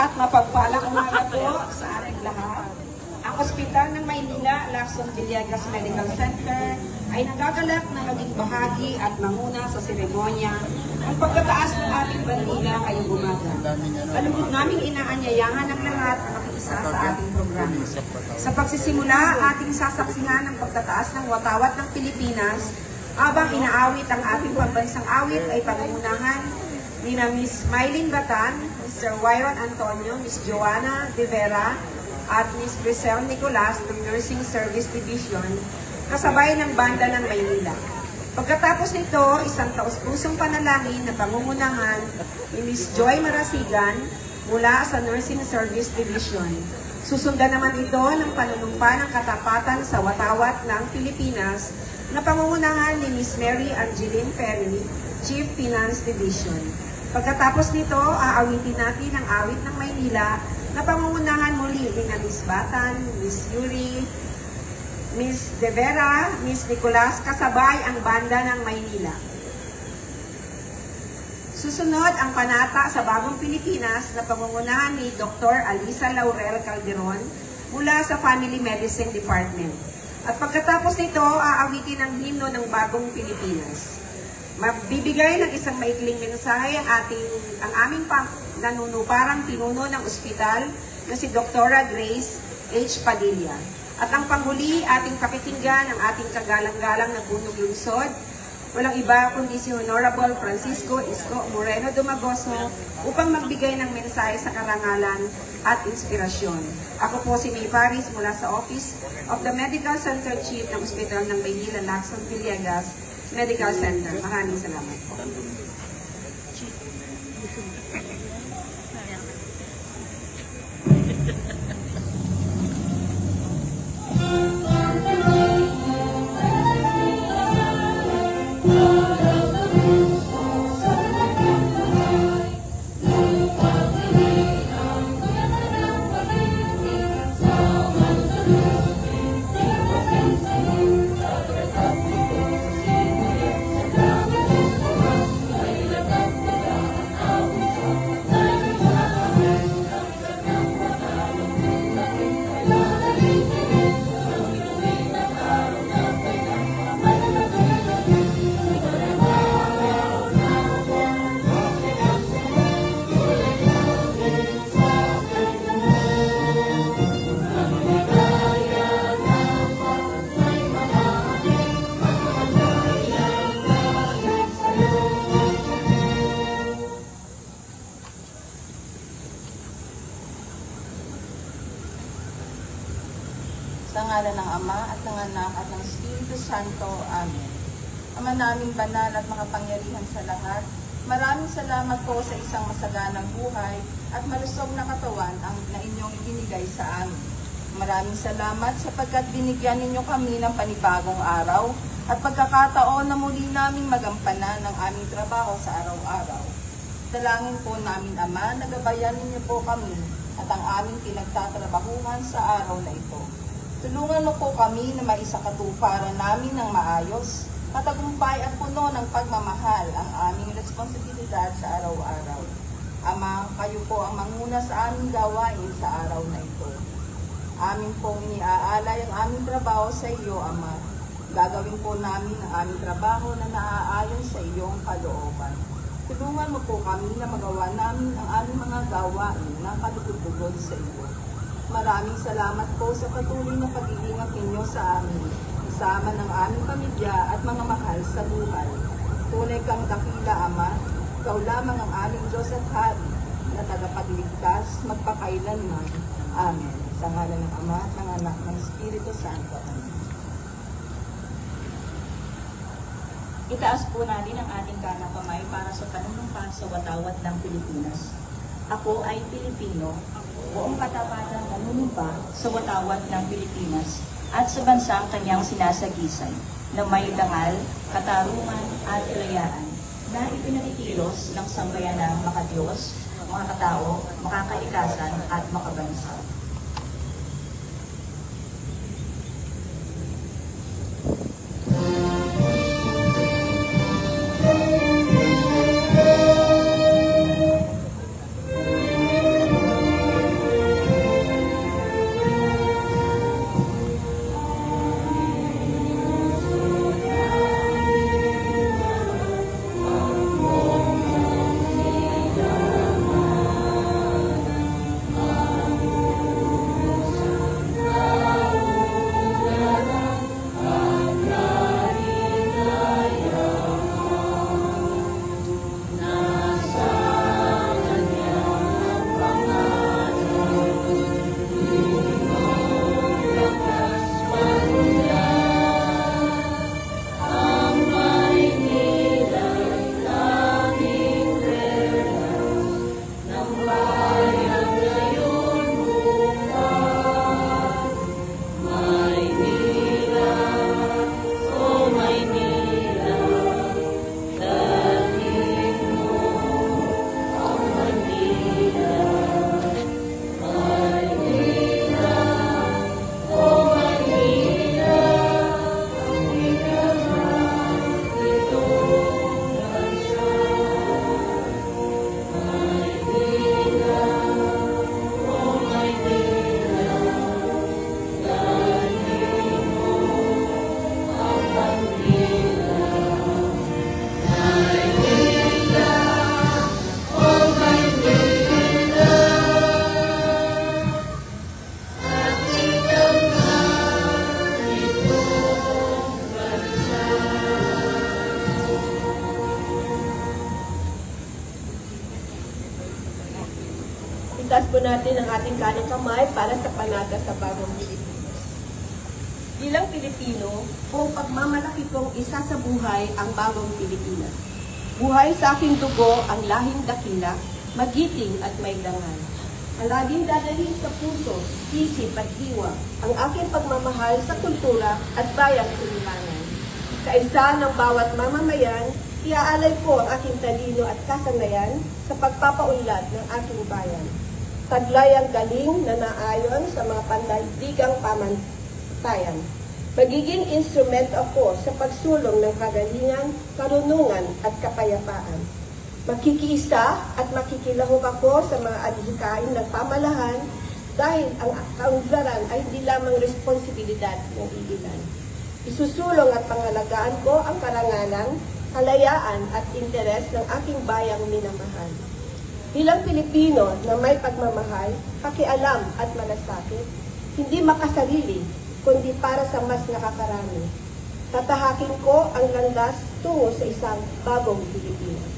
at mapagpalang umaga po sa ating lahat. Ang Ospital ng Maynila, Lacson Villegas Medical Center ay nagagalak na maging bahagi at manguna sa seremonya ang pagkataas ng ating bandila ngayong umaga. Palubog naming inaanyayahan ng lahat na makiisa sa ating programa. Sa pagsisimula, ating sasaksihan ang pagtataas ng watawat ng Pilipinas habang inaawit ang ating pambansang awit ay pangunahan ni na Ms. Mylene Batan, Mr. Wyron Antonio, Ms. Joanna De Vera, at Ms. Grisel Nicolas ng Nursing Service Division, kasabay ng banda ng Maynila. Pagkatapos nito, isang taus-pusong panalangin na pangungunahan ni Ms. Joy Marasigan mula sa Nursing Service Division. Susundan naman ito ng panunumpa ng katapatan sa watawat ng Pilipinas na pangungunahan ni Ms. Mary Angeline Ferry, Chief Finance Division. Pagkatapos nito, aawitin natin ang awit ng Maynila na pangungunahan muli ni Ms. Batan, Ms. Yuri, Ms. De Vera, Ms. Nicolas, kasabay ang banda ng Maynila. Susunod ang panata sa Bagong Pilipinas na pangungunahan ni Dr. Alisa Laurel Calderon mula sa Family Medicine Department. At pagkatapos nito, aawitin ang himno ng Bagong Pilipinas. Magbibigay ng isang maikling mensahe ang aming nanunuparang pinuno ng ospital na si Dr. Grace H. Padilla. At ang panghuli, ating pakikinggan ang ating kagalang-galang na punong lungsod, walang iba kundi si Honorable Francisco Isko Moreno Dumagoso upang magbigay ng mensahe sa karangalan at inspirasyon. Ako po si May Paris mula sa Office of the Medical Center Chief ng Ospital ng Maynila, Lacson Villegas Medical Center. Maraming salamat po. Sa ngalan ng Ama at ng Anak at ng Espiritu Santo. Amen. Ama naming banal at makapangyarihan sa lahat, maraming salamat po sa isang masaganang buhay at malusog na katawan na inyong ibinigay sa amin. Maraming salamat sapagkat binigyan ninyo kami ng panibagong araw at pagkakataon na muli naming magampanan ng aming trabaho sa araw-araw. Dalangin po namin, Ama, nagabayan ninyo po kami at ang aming pinagtatrabahuhan sa araw na ito. Tulungan mo po kami na maisakatuparan namin ng maayos, matagumpay at puno ng pagmamahal ang aming responsibilidad sa araw-araw. Ama, kayo po ang manguna sa aming gawain sa araw na ito. Amin pong iniaalay ang aming trabaho sa iyo, Ama. Gagawin po namin ang aming trabaho na naaayon sa iyong kalooban. Tulungan mo po kami na magawa namin ang aming mga gawain na kalugod-lugod sa iyo. Maraming salamat po sa patuloy na pag-iingat ninyo sa amin, kasama ng aming pamilya at mga mahal sa buhay. Tunay kang dakila, Ama, ikaw lamang ang aming Diyos at Hari, na tagapagligtas magpakailanman. Amen. Sa ngalan ng Ama at ng Anak ng Espiritu Santo. Amen. Itaas po natin ang ating kanang kamay para sa panunumpa sa watawat ng Pilipinas. Ako ay Pilipino, buong katapatan nanunumpa sa watawat ng Pilipinas at sa bansang kanyang sinasagisay na may dangal, katarungan at kalayaan na ipinagkikilos ng sambayanang makadiyos, mga katao, makakalikasan at makabansa. Itaas po natin ang ating kanang kamay para sa panata sa bagong Pilipinas. Bilang Pilipino, buong pagmamalaki kong isa sa buhay ang bagong Pilipinas. Buhay sa aking dugo ang lahing dakila, magiting at may dangal. Ang laging dadalhin sa puso, isip at diwa ang aking pagmamahal sa kultura at bayang sulimanan. Kaisa ng bawat mamamayan, iaalay ko ang aking talino at kasanayan sa pagpapaunlad ng aking bayan. Taglay ang galing na naayon sa mga pandaigdigang pamantayan. Magiging instrument ako sa pagsulong ng kagalingan, karunungan at kapayapaan. Makikiisa at makikilahok ako sa mga adhikain ng pamalahan dahil ang kaunlaran ay hindi lamang responsibilidad ng iilan. Isusulong at pangalagaan ko ang karangalan, kalayaan at interes ng aking bayang minamahal. Bilang Pilipino na may pagmamahal, pakialam at malasakit, hindi makasarili, kundi para sa mas nakakarami. Tatahakin ko ang landas tungo sa isang bagong Pilipinas.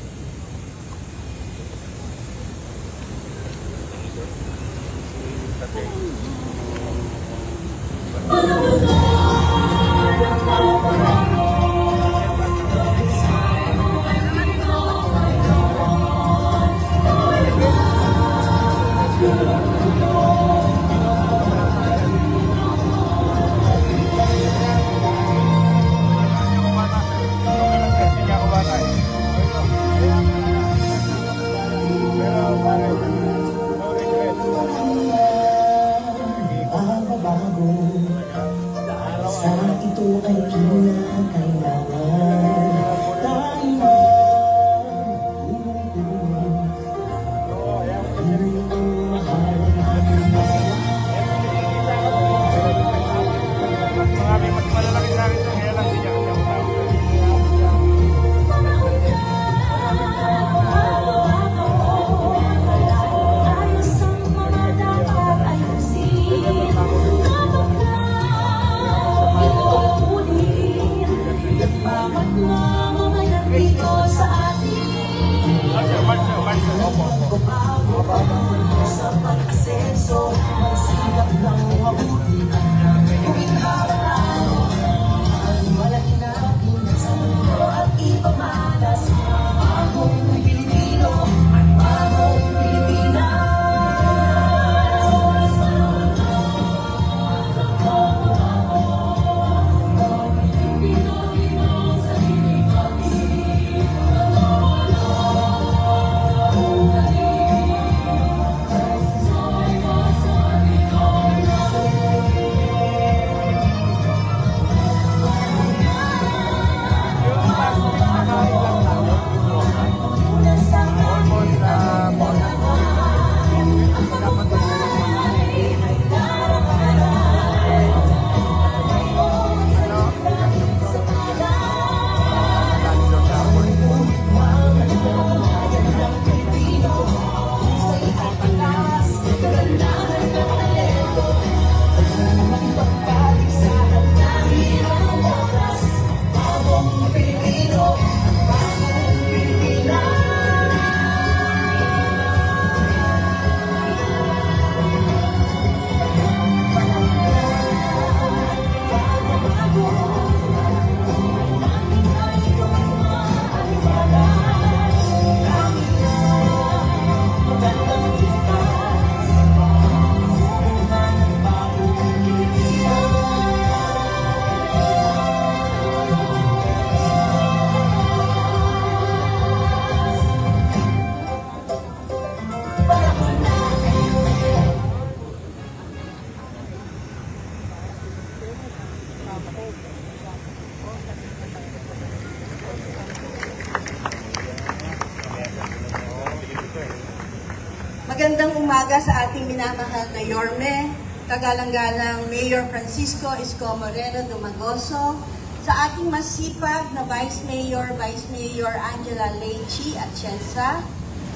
Sa ito ay kinakailangan tayo ang mahal. Ayos ang mga dapat ayusin. Bawat mamamayan dito sa atin, sa pag-asenso, magsilap ng mabuti ang gawing harap. Malaki na sa mundo at ipamalas ang bagong Pilipino, ang bagong Pilipinas. Magandang umaga sa ating minamahal na Yorme, kagalang-galang Mayor Francisco Isko Moreno Dumagoso, sa ating masipag na Vice Mayor Angela Lechi Atienza,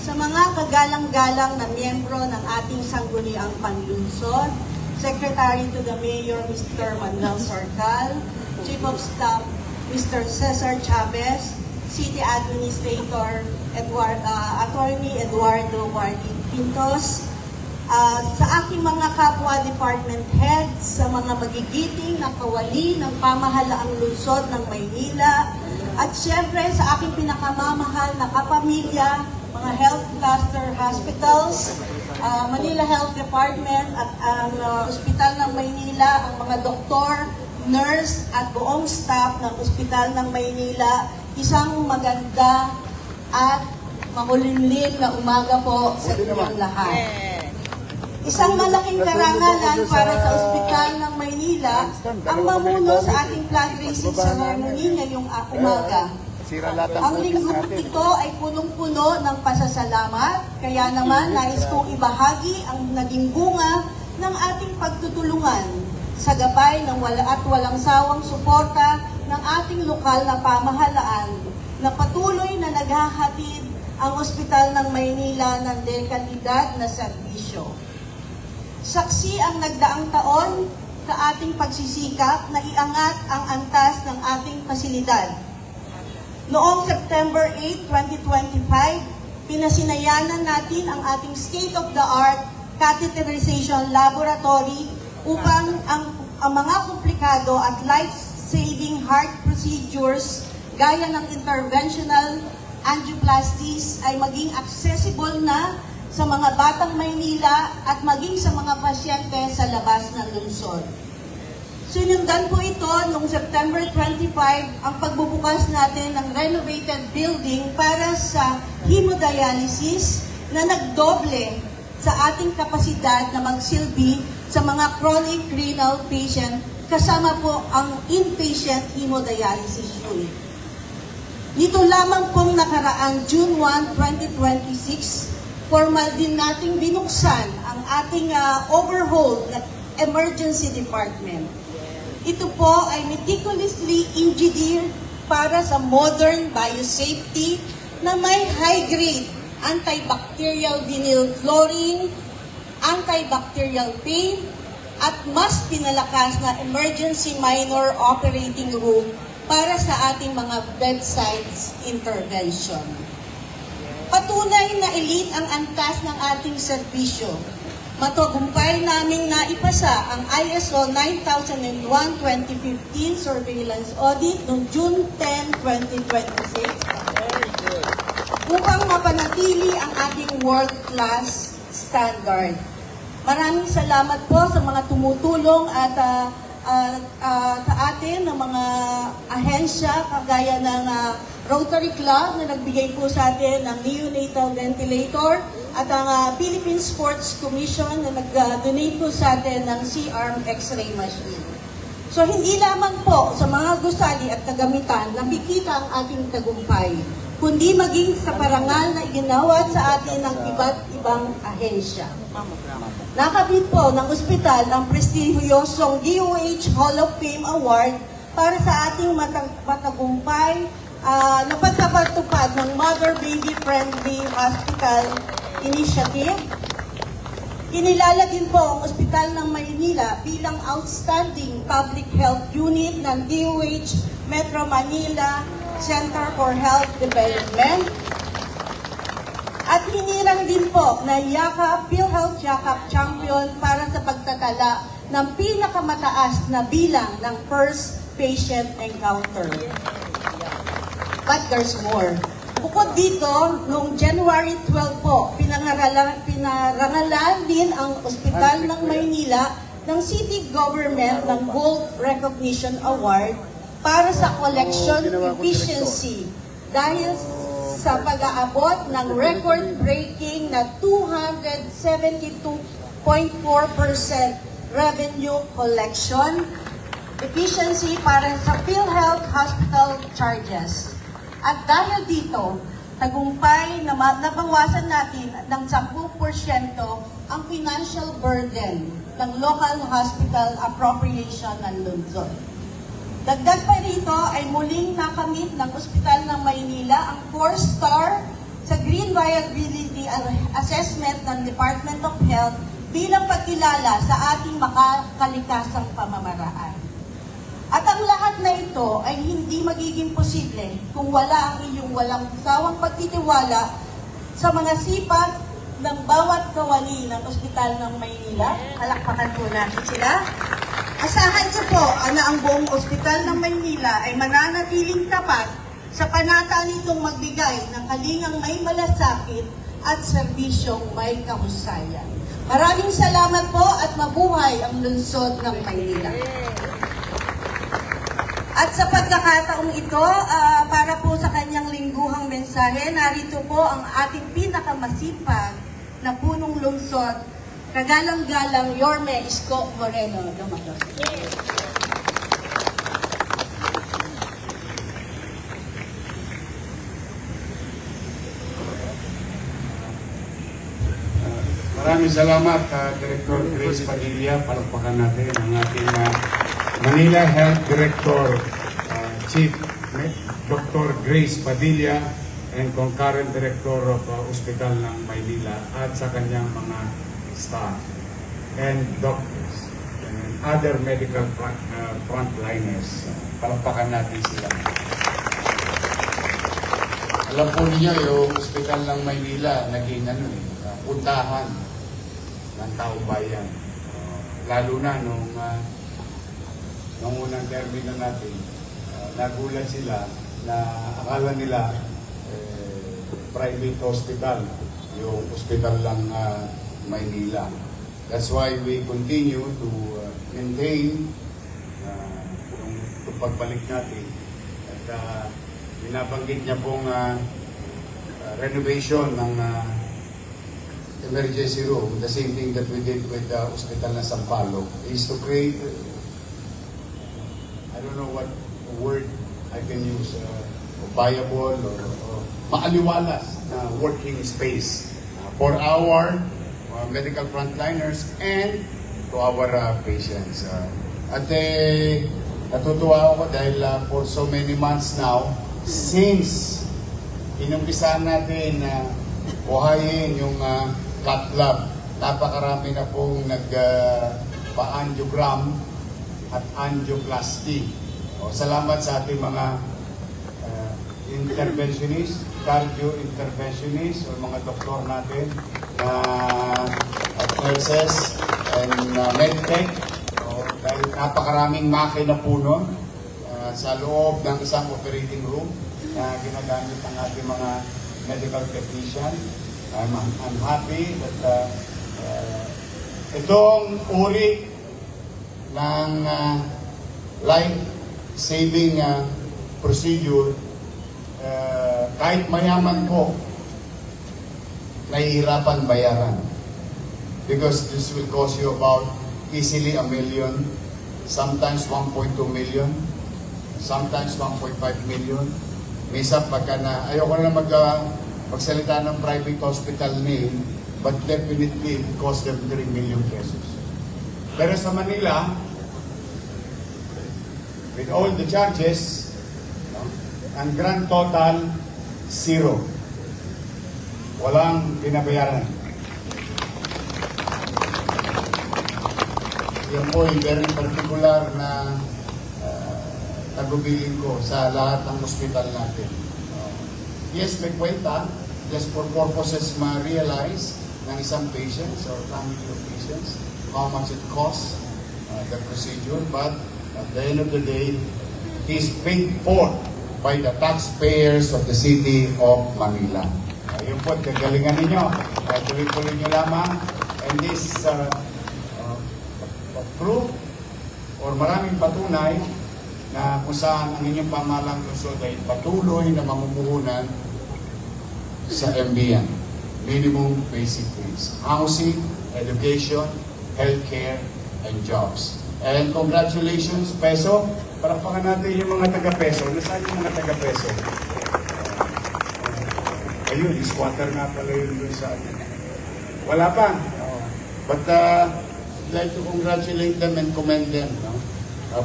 sa mga kagalang-galang na miyembro ng ating sangguniang panlungsod, Secretary to the Mayor Mr. Manuel Sorcal, Chief of Staff Mr. Cesar Chavez, City Administrator Attorney Eduardo Guardi Pintos, sa aking mga kapwa department heads, sa mga magigiting na kawali ng pamahalaang lungsod ng Maynila, at syempre sa aking pinakamamahal na kapamilya, mga health cluster hospitals, Manila Health Department at ang Ospital ng Maynila, ang mga doktor, nurse at buong staff ng Ospital ng Maynila, isang maganda at makulimlim na umaga po sa inyong lahat. Isang malaking karangalan para sa Ospital ng Maynila ang mamuno sa ating flag raising ceremony ngayong umaga. Ang linggong ito ay punong-puno ng pasasalamat, kaya naman nais kong ibahagi ang naging bunga ng ating pagtutulungan sa gabay ng walang sawang suporta ng ating lokal na pamahalaan na patuloy na naghahatid ang Ospital ng Maynila ng dekalidad na serbisyo. Saksi ang nagdaang taon sa ating pagsisikap na iangat ang antas ng ating pasilidad. Noong September 8, 2025, pinasinayanan natin ang ating state-of-the-art catheterization laboratory upang ang mga komplikado at life-saving heart procedures gaya ng interventional angioplasties ay maging accessible na sa mga batang Maynila at maging sa mga pasyente sa labas ng lungsod. Sinundan po ito noong September 25 ang pagbubukas natin ng renovated building para sa hemodialysis na nagdoble sa ating kapasidad na magsilbi sa mga chronic renal patient kasama po ang inpatient hemodialysis unit. Nito lamang pong nakaraang June 1, 2026, formal din nating binuksan ang ating overhaul na emergency department. Ito po ay meticulously engineered para sa modern biosafety na may high-grade antibacterial vinyl chlorine, antibacterial paint, at mas pinalakas na emergency minor operating room para sa ating mga bedside intervention. Patunay na elite ang antas ng ating serbisyo. Matagumpay naming naipasa ang ISO 9001-2015 Surveillance Audit noong June 10, 2026 upang mapanatili ang ating world-class standard. Maraming salamat po sa mga tumutulong at sa atin ng mga ahensya kagaya ng Rotary Club na nagbigay po sa atin ng neonatal ventilator at ang Philippine Sports Commission na nag-donate po sa atin ng C-arm X-ray machine. So hindi lamang po sa mga gusali at kagamitan nakikita ang ating tagumpay, kundi maging sa parangal na iginawad sa atin ng iba't ibang ahensya. Nakabit po ng ospital ang prestigyosong DOH Hall of Fame Award para sa ating matagumpay na pagpapatupad ng Mother Baby Friendly Hospital Initiative. Kinilala din po ang Ospital ng Maynila bilang Outstanding Public Health Unit ng DOH Metro Manila Center for Health Development. At hinirang din po na PhilHealth Yakap Champion para sa pagtatala ng pinakamataas na bilang ng first patient encounter. But there's more. Bukod dito, noong January 12 po, pinarangalan din ang Ospital ng Maynila ng City Government ng Gold Recognition Award para sa collection efficiency dahil sa pag-aabot ng record-breaking na 272.4% revenue collection efficiency para sa PhilHealth hospital charges. At dahil dito, tagumpay na nabawasan natin ng 10% ang financial burden ng local hospital appropriation ng lungsod. Dagdag pa rito ay muling nakamit ng Ospital ng Maynila ang 4-star sa Green Viability Assessment ng Department of Health bilang pagkilala sa ating makakalikasang pamamaraan. At ang lahat na ito ay hindi magiging posible kung wala ang iyong walang sawang pagtitiwala sa mga sipag ng bawat kawani ng Ospital ng Maynila. Palakpakan po natin sila. Asahan niyo po na ang buong Ospital ng Maynila ay mananatiling tapat sa panata nitong magbigay ng kalingang may malasakit at serbisyong may kahusayan. Maraming salamat po at mabuhay ang lungsod ng Maynila. At sa pagkakataong ito, para po sa kanyang lingguhang mensahe, narito po ang ating pinakamasipag na punong lungsod, kagalang-galang Yorme Isko Moreno Dumagues. Maraming salamat, Director Grace Padilla. Palakpakan natin ang ating Manila Health Director, Chief Dr. Grace Padilla, and Concurrent Director of Hospital ng Maynila at sa kanyang mga staff and doctors and other medical frontliners. Palakpakan natin sila. Alam po niyo, yung Hospital ng Maynila naging puntahan ng taong bayan. Lalo na nung unang termino natin, nagulat sila na akala nila private hospital, yung hospital lang Maynila. That's why we continue to maintain yung pagbalik natin. At binabanggit niya pong renovation ng emergency room, the same thing that we did with the hospital na Sampaloc, is to create, I don't know what word I can use, viable or maaliwalas na working space for our medical frontliners and to our patients. At natutuwa ako dahil for so many months now, since inumpisahan natin na buhayin yung cath lab, napakarami na pong nagpa-angiogram at angioplasty. Salamat sa ating mga interventionist, cardio interventionist, o mga doktor natin at nurses and medtech. Dahil napakaraming makina po nun sa loob ng isang operating room na ginagamit ng ating mga medical technician. I'm happy that itong uri ng life-saving procedure, kahit mayaman po, nahihirapan bayaran. Because this will cost you about easily $1 million, sometimes 1.2 million, sometimes 1.5 million. Minsan pagka na, ayoko na magsalita ng private hospital name, but definitely it cost them 3 million pesos. Pero sa Manila, with all the charges, ang grand total, 0. Walang binabayaran. Yan po yung very particular na tagubilin ko sa lahat ng hospital natin. Yes, may kwenta, just for purposes ma-realize ng isang patient or family of patients, how much it costs, the procedure, but at the end of the day, is paid for by the taxpayers of the city of Manila. Yun po, kagalingan ninyo. Tuloy-tuloy nyo lamang. And this proof or maraming patunay na kung saan ang inyong pamahalang lungsod ay patuloy na mamumuhunan sa MBN. Minimum basic needs. Housing, education, healthcare, and jobs. And congratulations, Peso. Palakpakan natin yung mga taga-Peso. Nasaan yung mga taga-Peso? Ayun, squatter nga pala yun doon sa atin. Wala pa. But I'd like to congratulate them and commend them. No?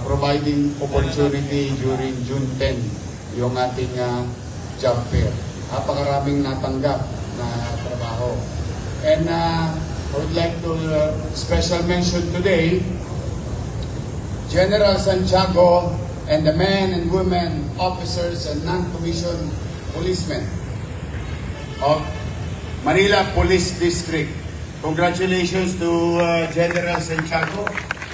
Providing opportunity during June 10, yung ating job fair. Napakaraming natanggap na trabaho. And I would like to special mention today, General Santiago and the men and women, officers and non-commissioned policemen of Manila Police District. Congratulations to General Santiago.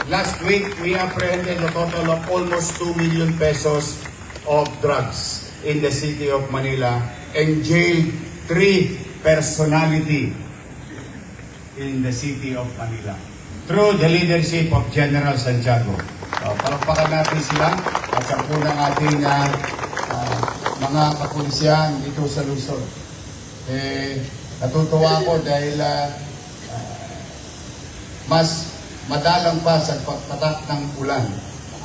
Last week, we apprehended a total of almost 2 million pesos of drugs in the city of Manila and jailed 3 personality in the city of Manila through the leadership of General Santiago. Palakpakan natin sila at sa po ng ating mga kapulisyan dito sa Luzon. Natutuwa ako dahil mas madalang pa sa pagpatak ng ulan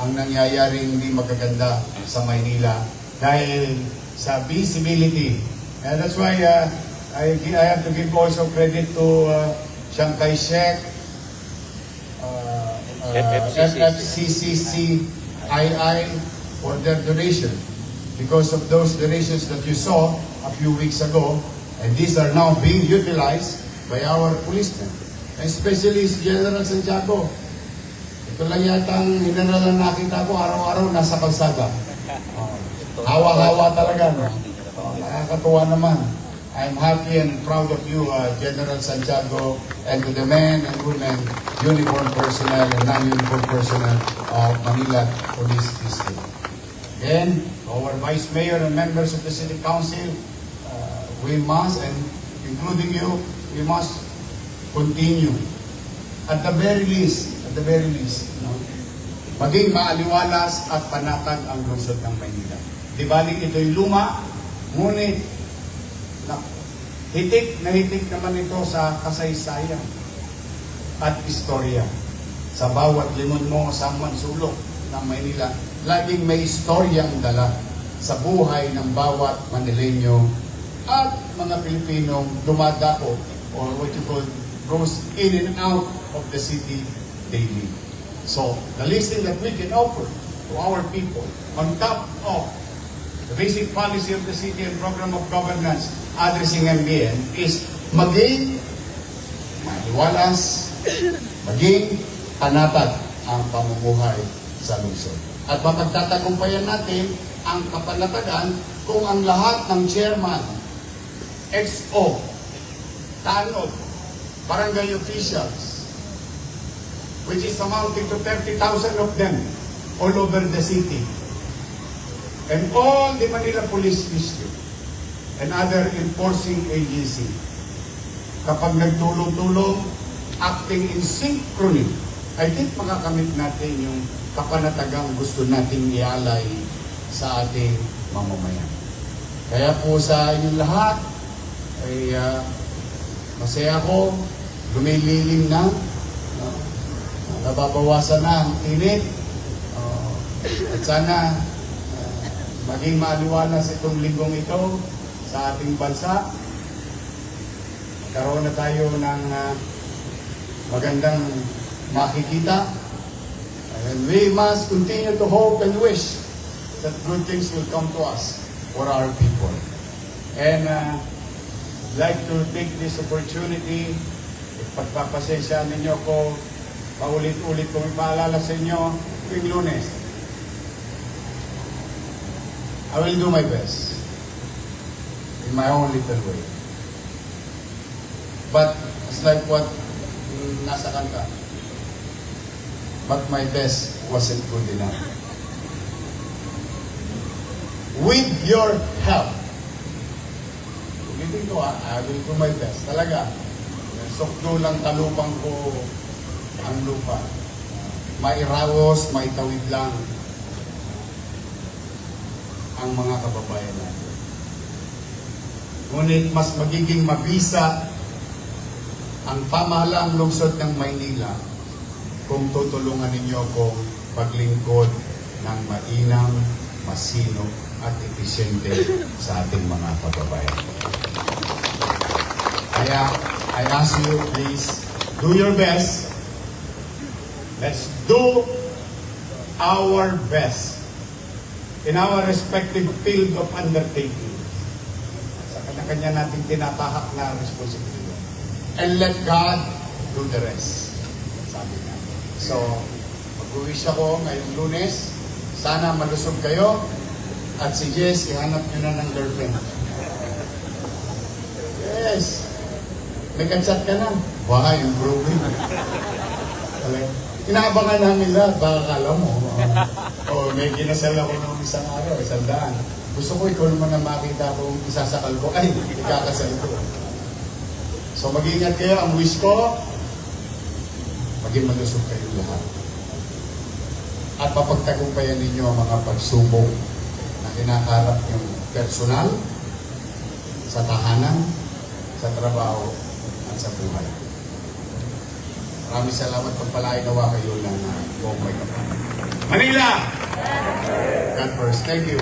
ang nangyayaring hindi magaganda sa Maynila dahil sa visibility. And that's why I have to give also credit to Chiang Kai-shek, FFCCCII for their donation. Because of those donations that you saw a few weeks ago, and these are now being utilized by our policemen. Especially si General Santiago. Ito lang yata ang general na nakita ko araw-araw nasa kalsada. Hawa-hawa talaga. No? Nakakatuwa naman. I'm happy and proud of you, General Santiago, and to the men and women, uniform personnel and non-uniform personnel of Manila Police District. Again, our Vice Mayor and members of the City Council, we must, and including you, we must continue. At the very least, no? Maging maaliwalas at panatag ang lungsod ng Maynila. Di balik ito'y luma, ngunit hitik na hitik naman ito sa kasaysayan at istorya. Sa bawat limon mo sa mansulok ng Maynila, laging may istoryang dala sa buhay ng bawat Manileño at mga Pilipinong dumadako or what you call goes in and out of the city daily. So, the least thing that we can offer to our people on top of the basic policy of the city and program of governance addressing MBN is maging maliwalas, maging panatag ang pamumuhay sa lungsod. At mapagtatagumpayan natin ang kapanatagan kung ang lahat ng chairman, XO, tanod, barangay officials, which is amounting to 30,000 of them all over the city, and all the Manila Police District and other enforcing agency, kapag nagtulong-tulong, acting in synchrony, I think makakamit natin yung kapanatagang gusto nating ialay sa ating mamamayan. Kaya po sa inyong lahat, ay masaya ako, lumililim na, nababawasan na ang init, at sana maging maaliwalas itong linggong ito sa ating bansa. Karoon na tayo ng magandang makikita. And we must continue to hope and wish that good things will come to us for our people. And I'd like to take this opportunity, pagpapasensya ninyo ko, paulit-ulit kong ipaalala sa inyo tuwing Lunes. I will do my best in my own little way. But it's like what nasa kanta. But my best wasn't good enough. With your help, ulitin ko I will do my best. Talaga, sukdo lang talupang ko ang lupa. Mairawos, maitawid lang ang mga kababayan natin. Ngunit mas magiging mabisa ang pamahalaang lungsod ng Maynila kung tutulungan ninyo kong paglingkod ng mainam, masino at episyente sa ating mga kababayan. Kaya I ask you, please, do your best. Let's do our best in our respective field of undertaking. Sa kanya-kanya nating tinatahak na responsibility. And let God do the rest. Sabi niya. So, mag-wish ako ngayong Lunes. Sana malusog kayo. At si Jess, ihanap nyo na ng girlfriend. Yes. May kansat ka na. Wah, improving. Inaabangan namin lahat, baka kala mo. May kinasal ako ng isang araw, 100. Gusto ko ikaw naman na makita kung isasakal ko, ay, ikakasal ko. So mag-iingat kayo, ang wish ko, maging malusog kayo lahat. At papagtagumpayan ninyo ang mga pagsubok na kinakarap yung personal, sa tahanan, sa trabaho, at sa buhay. Maraming salamat, pagpalain nawa kayo ng buong may kapatid. Manila! God first. Thank you.